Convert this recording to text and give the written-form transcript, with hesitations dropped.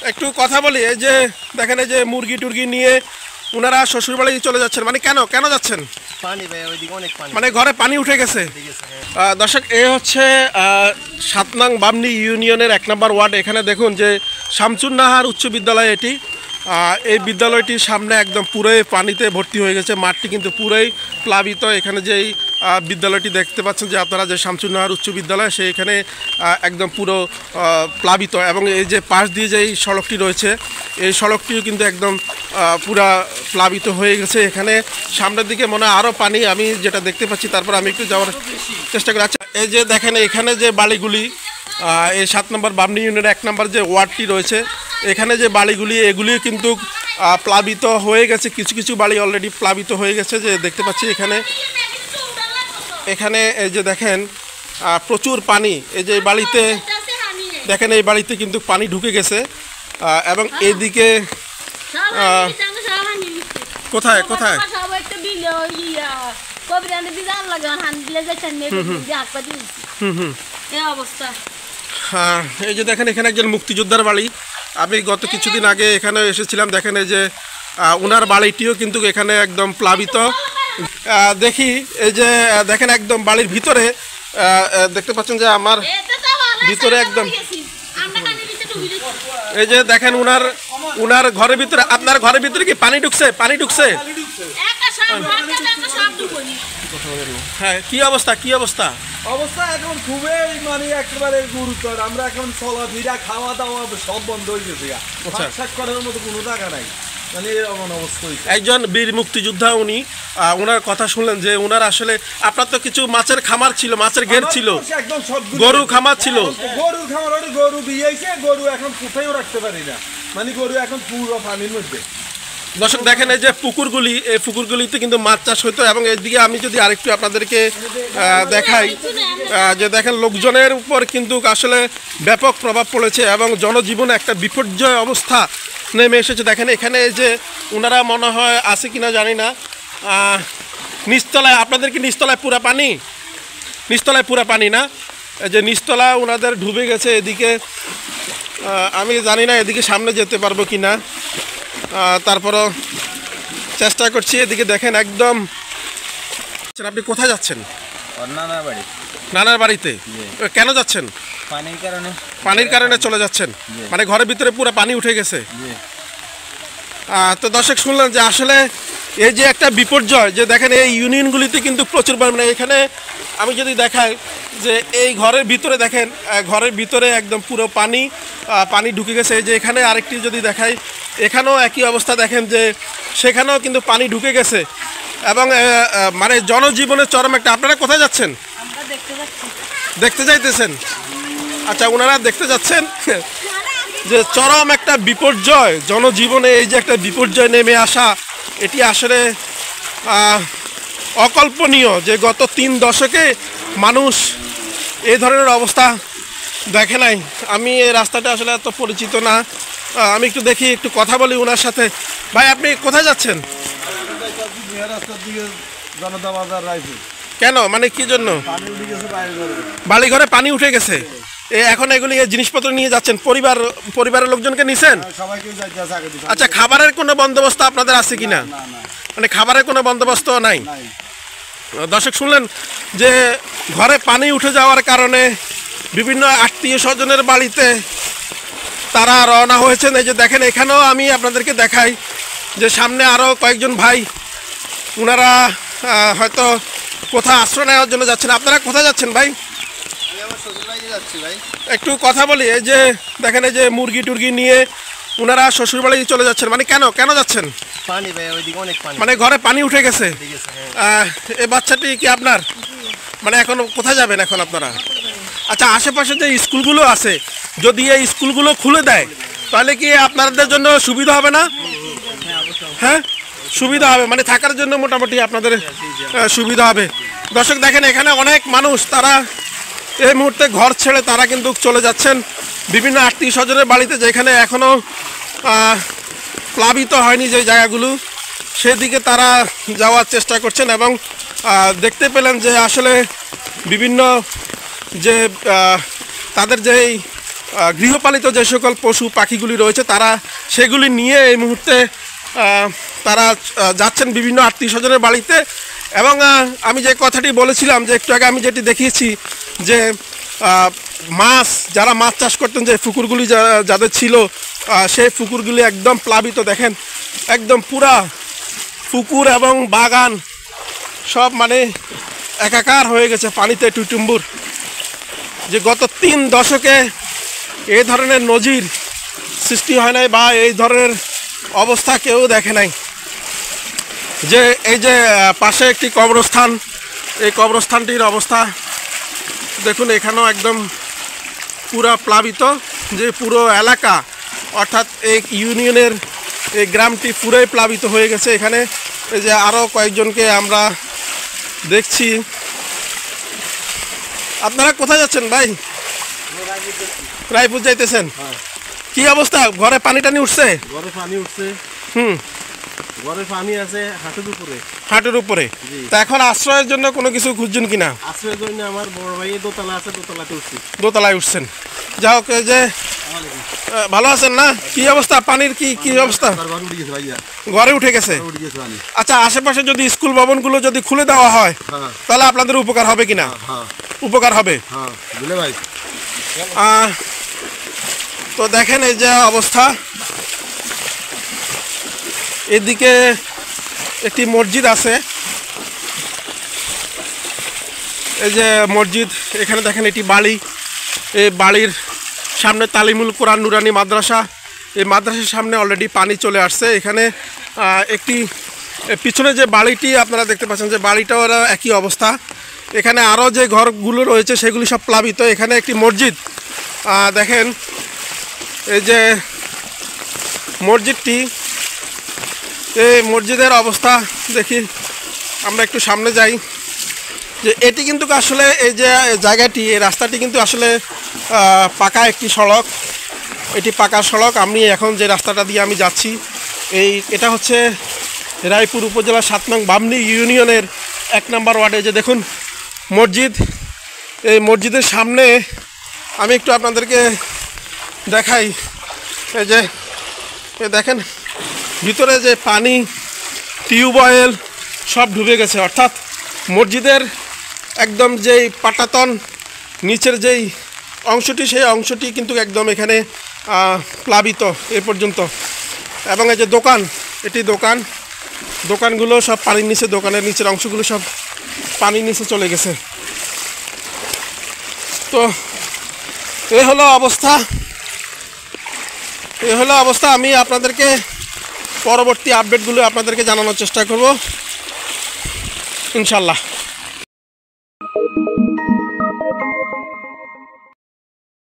একটু কথা বলি। এই যে দেখেন, এই যে মুরগি টুরগি নিয়ে ওনারা শ্বশুরবাড়ি চলে যাচ্ছেন, মানে কেন কেন যাচ্ছেন? পানি ভাই, ওইদিকে অনেক পানি, মানে ঘরে পানি উঠে গেছে। দর্শক, এ হচ্ছে 7 নং বামনী ইউনিয়নের 1 নম্বর ওয়ার্ড। এখানে দেখুন যে শামসুন্নাহার উচ্চ বিদ্যালয় এটি। এই বিদ্যালয়টির সামনে একদম পুরোই পানিতে ভর্তি হয়ে গেছে, মাঠটি কিন্তু পুরোই প্লাবিত। এখানে যেই বিদ্যালয়টি দেখতে পাচ্ছেন যে আপনারা, যে শামসুন্নাহার উচ্চ বিদ্যালয়, সেইখানে একদম পুরো প্লাবিত। এবং এই যে পাশ দিয়ে যেই সড়কটি রয়েছে, এই সড়কটিও কিন্তু একদম পুরা প্লাবিত হয়ে গেছে। এখানে সামনের দিকে মনে হয় আরও পানি, আমি যেটা দেখতে পাচ্ছি। তারপর আমি একটু যাওয়ার চেষ্টা করি। আচ্ছা, এই যে দেখেন এখানে যে বাড়িগুলি, এই 7 নম্বর বামনী ইউনিয়নের 1 নম্বর যে ওয়ার্ডটি রয়েছে, এখানে যে বাড়িগুলি, এগুলি কিন্তু প্লাবিত হয়ে গেছে। কিছু কিছু বাড়ি অলরেডি প্লাবিত হয়ে গেছে, যে দেখতে পাচ্ছি এখানে। এখানে এই যে দেখেন প্রচুর পানি। এই যে বাড়িতে দেখেন, এই বাড়িতে কিন্তু পানি ঢুকে গেছে। এবং এদিকে কোথায় কোথায় এই যে দেখেন, এখানে একজন মুক্তিযোদ্ধার বাড়ি। আমি গত কিছুদিন আগে এখানে এসেছিলাম। দেখেন এই যে ওনার বাড়িটিও কিন্তু এখানে একদম প্লাবিত। দেখি, এই যে দেখেন একদম বাড়ির ভিতরে দেখতে পাচ্ছেন যে আমার ভিতরে একদম, এই যে দেখেন উনার ঘরের ভিতরে, আপনার ঘরের ভিতরে কি পানি ঢুকছে? পানি ঢুকছে। হ্যাঁ, কি অবস্থা কি অবস্থা? অবস্থা এখন খুবই মানে একেবারে গুরুতর। আমরা এখন চলাফেরা, খাওয়া দাওয়া সব বন্ধ হয়ে গেছে। ঠিকঠাক করার মতো কোনো জায়গা নাই, মানে এরকম অবস্থা। একজন বীর মুক্তিযোদ্ধা, উনি ওনার কথা শুনলেন যে ওনার আসলে, আপনার তো কিছু মাছের খামার ছিল, মাছের ঘের ছিল, গরু খামার ছিল। গরুর খামার, গরু বিয়েছে, গরু এখন কোথায়ও রাখতে পারি না, মানে গরু এখন পুরো পানির মধ্যে। দর্শক দেখেন, এই যে পুকুরগুলি, এই পুকুরগুলিতে কিন্তু মাছ চাষ হতো। এবং এইদিকে আমি যদি আরেকটু আপনাদেরকে দেখাই, যে দেখেন লোকজনের উপর কিন্তু আসলে ব্যাপক প্রভাব পড়েছে এবং জনজীবনে একটা বিপর্যয় অবস্থা নেমে এসেছে। দেখেন এখানে এই যে ওনারা মনে হয় আছে কিনা জানি না, নিচতলায়, আপনাদের কি নিচতলায় পুরা পানি? নিচতলায় পুরা পানি না? এই যে নিচতলা ওনাদের ডুবে গেছে। এদিকে আমি জানি না এদিকে সামনে যেতে পারবো কি না, তারপরও চেষ্টা করছি। এদিকে দেখেন একদম। আপনি কোথায় যাচ্ছেন? নানার বাড়িতে। কেন যাচ্ছেন? পানির কারণে চলে যাচ্ছেন, মানে ঘরের ভিতরে পুরো পানি উঠে গেছে। তো দর্শক শুনলেন যে আসলে এই যে একটা বিপর্যয়, যে দেখেন এই ইউনিয়নগুলিতে কিন্তু প্রচুর পরিমাণে, এখানে আমি যদি দেখাই যে এই ঘরের ভিতরে দেখেন, ঘরের ভিতরে একদম পুরো পানি ঢুকে গেছে। এই যে এখানে আরেকটি যদি দেখাই, এখানেও একই অবস্থা। দেখেন যে সেখানেও কিন্তু পানি ঢুকে গেছে এবং মানে জনজীবনের চরম একটা। আপনারা কোথায় যাচ্ছেন? দেখতে যাইতেছেন? আচ্ছা, ওনারা দেখতে যাচ্ছেন যে চরম একটা বিপর্যয় জনজীবনে, এই যে একটা বিপর্যয় নেমে আসা, এটি আসলে অকল্পনীয়। যে গত 3 দশকে মানুষ এই ধরনের অবস্থা দেখে নাই। আমি এই রাস্তাটা আসলে এত পরিচিত না, আমি একটু দেখি, একটু কথা বলি ওনার সাথে। ভাই, আপনি কোথায় যাচ্ছেন? কেন, মানে কি জন্য? বাড়িঘরে পানি উঠে গেছে। এখন এগুলি জিনিসপত্র নিয়ে যাচ্ছেন, পরিবারের লোকজনকে নিছেন? আচ্ছা, খাবারের কোনো বন্দোবস্ত আপনাদের আছে কিনা? মানে খাবারের কোনো বন্দোবস্ত নাই। দর্শক শুনলেন যে ঘরে পানি উঠে যাওয়ার কারণে বিভিন্ন আত্মীয় স্বজনের বাড়িতে তারা রওনা হয়েছেন। এই যে দেখেন, এখানেও আমি আপনাদেরকে দেখাই যে সামনে আরও কয়েকজন ভাই, ওনারা হয়তো কোথাও আশ্রয় নেওয়ার জন্য যাচ্ছেন। আপনারা কোথায় যাচ্ছেন ভাই? একটু কথা বলি। এই যে দেখেন, এই যে মুরগি টুরগি নিয়ে ওনারা শ্বশুরবাড়ি চলে যাচ্ছেন, মানে কেন কেন যাচ্ছেন? পানি ভাই, ওইদিকে অনেক পানি, মানে ঘরে পানি উঠে গেছে। এই বাচ্চাটি কি আপনার? মানে এখন কোথায় যাবেন এখন আপনারা? আচ্ছা, আশেপাশে যে স্কুলগুলো আছে, যদি এই স্কুলগুলো খুলে দেয় তাহলে কি আপনাদের জন্য সুবিধা হবে না? হ্যাঁ, সুবিধা হবে, মানে থাকার জন্য মোটামুটি আপনাদের সুবিধা হবে। দর্শক দেখেন, এখানে অনেক মানুষ, তারা এই মুহূর্তে ঘর ছেড়ে তারা কিন্তু চলে যাচ্ছেন বিভিন্ন আত্মীয় স্বজনের বাড়িতে, যেখানে এখনও প্লাবিত হয়নি যে জায়গাগুলো, সেদিকে তারা যাওয়ার চেষ্টা করছেন। এবং দেখতে পেলেন যে আসলে বিভিন্ন যে তাদের যেই গৃহপালিত যে সকল পশু পাখিগুলি রয়েছে তারা সেগুলি নিয়ে এই মুহূর্তে তারা যাচ্ছেন বিভিন্ন আত্মীয় স্বজনের বাড়িতে। এবং আমি যে কথাটি বলেছিলাম যে একটু আগে আমি যেটি দেখিয়েছি যে মাছ যারা মাছ চাষ করতেন যে পুকুরগুলি যাদের ছিল সেই পুকুরগুলি একদম প্লাবিত, দেখেন একদম পুরা পুকুর এবং বাগান সব মানে একাকার হয়ে গেছে পানিতে টুইটুম্বুর। যে গত 3 দশকে এই ধরনের নজির সৃষ্টি হয় নাই বা এই ধরনের অবস্থা কেউ দেখে নাই। যে এই যে পাশে একটি কবরস্থান, এই কবরস্থানটির অবস্থা দেখুন, এখানেও একদম পুরা প্লাবিত। যে পুরো এলাকা অর্থাৎ এই ইউনিয়নের এই গ্রামটি পুরোই প্লাবিত হয়ে গেছে। এখানে এই যে আরও কয়েকজনকে আমরা দেখছি। আপনারা কোথায় যাচ্ছেন ভাই? রায়পুর যাইতেছেন? কি অবস্থা, ঘরে পানি টানি উঠছে? ঘরে পানি উঠছে, ঘরে পানি আছে হাঁটুর উপরে। তা এখন আশ্রয়ের জন্য কোনো কিছু খুঁজছেন কিনা? আশ্রয়ের জন্য আমার বড় ভাই দোতলা আছে, দোতলাতে উঠছি। দোতলায় উঠছেন, যা হোক। এই যে ভালো আছেন না? কি অবস্থা পানির, কি অবস্থা? ঘরে উঠে গেছে। আচ্ছা, আশেপাশে যদি স্কুল ভবনগুলো যদি খুলে দেওয়া হয় তাহলে আপনাদের উপকার হবে কিনা? উপকার হবে। তো দেখেন এই যে অবস্থা। এদিকে একটি মসজিদ আছে, এই যে মসজিদ, এখানে দেখেন এটি বাড়ি। এই বাড়ির সামনে তালিমুল কোরআন নুরানি মাদ্রাসা। এই মাদ্রাসার সামনে অলরেডি পানি চলে আসছে। এখানে একটি পিছনে যে বাড়িটি আপনারা দেখতে পাচ্ছেন, যে বাড়িটাও একই অবস্থা। এখানে আরও যে ঘরগুলো রয়েছে সেগুলি সব প্লাবিত। এখানে একটি মসজিদ দেখেন, এই যে মসজিদটি, এই মসজিদের অবস্থা দেখি আমরা একটু সামনে যাই। যে এটি কিন্তু আসলে এই যে জায়গাটি, এই রাস্তাটি কিন্তু আসলে পাকা একটি সড়ক। এটি পাকা সড়ক। আমি এখন যে রাস্তাটা দিয়ে আমি যাচ্ছি এটা হচ্ছে রায়পুর উপজেলা 7 নং বামনী ইউনিয়নের 1 নম্বর ওয়ার্ডে। যে দেখুন মসজিদ, এই মসজিদের সামনে আমি একটু আপনাদেরকে দেখাই। এই যে দেখেন ভিতরে যে পানি, টিউবওয়েল সব ডুবে গেছে। অর্থাৎ মসজিদের একদম যেই পাটাতন নিচের যেই অংশটি, সেই অংশটি কিন্তু একদম এখানে প্লাবিত এ পর্যন্ত। এবং এই যে দোকান, এটি দোকানগুলো সব পানির নিচে, দোকানের নিচের অংশগুলো সব পানির নিচে চলে গেছে। তো এ হলো অবস্থা। আমি আপনাদেরকে পরবর্তী আপডেটগুলো আপনাদেরকে জানানোর চেষ্টা করব ইনশাল্লাহ।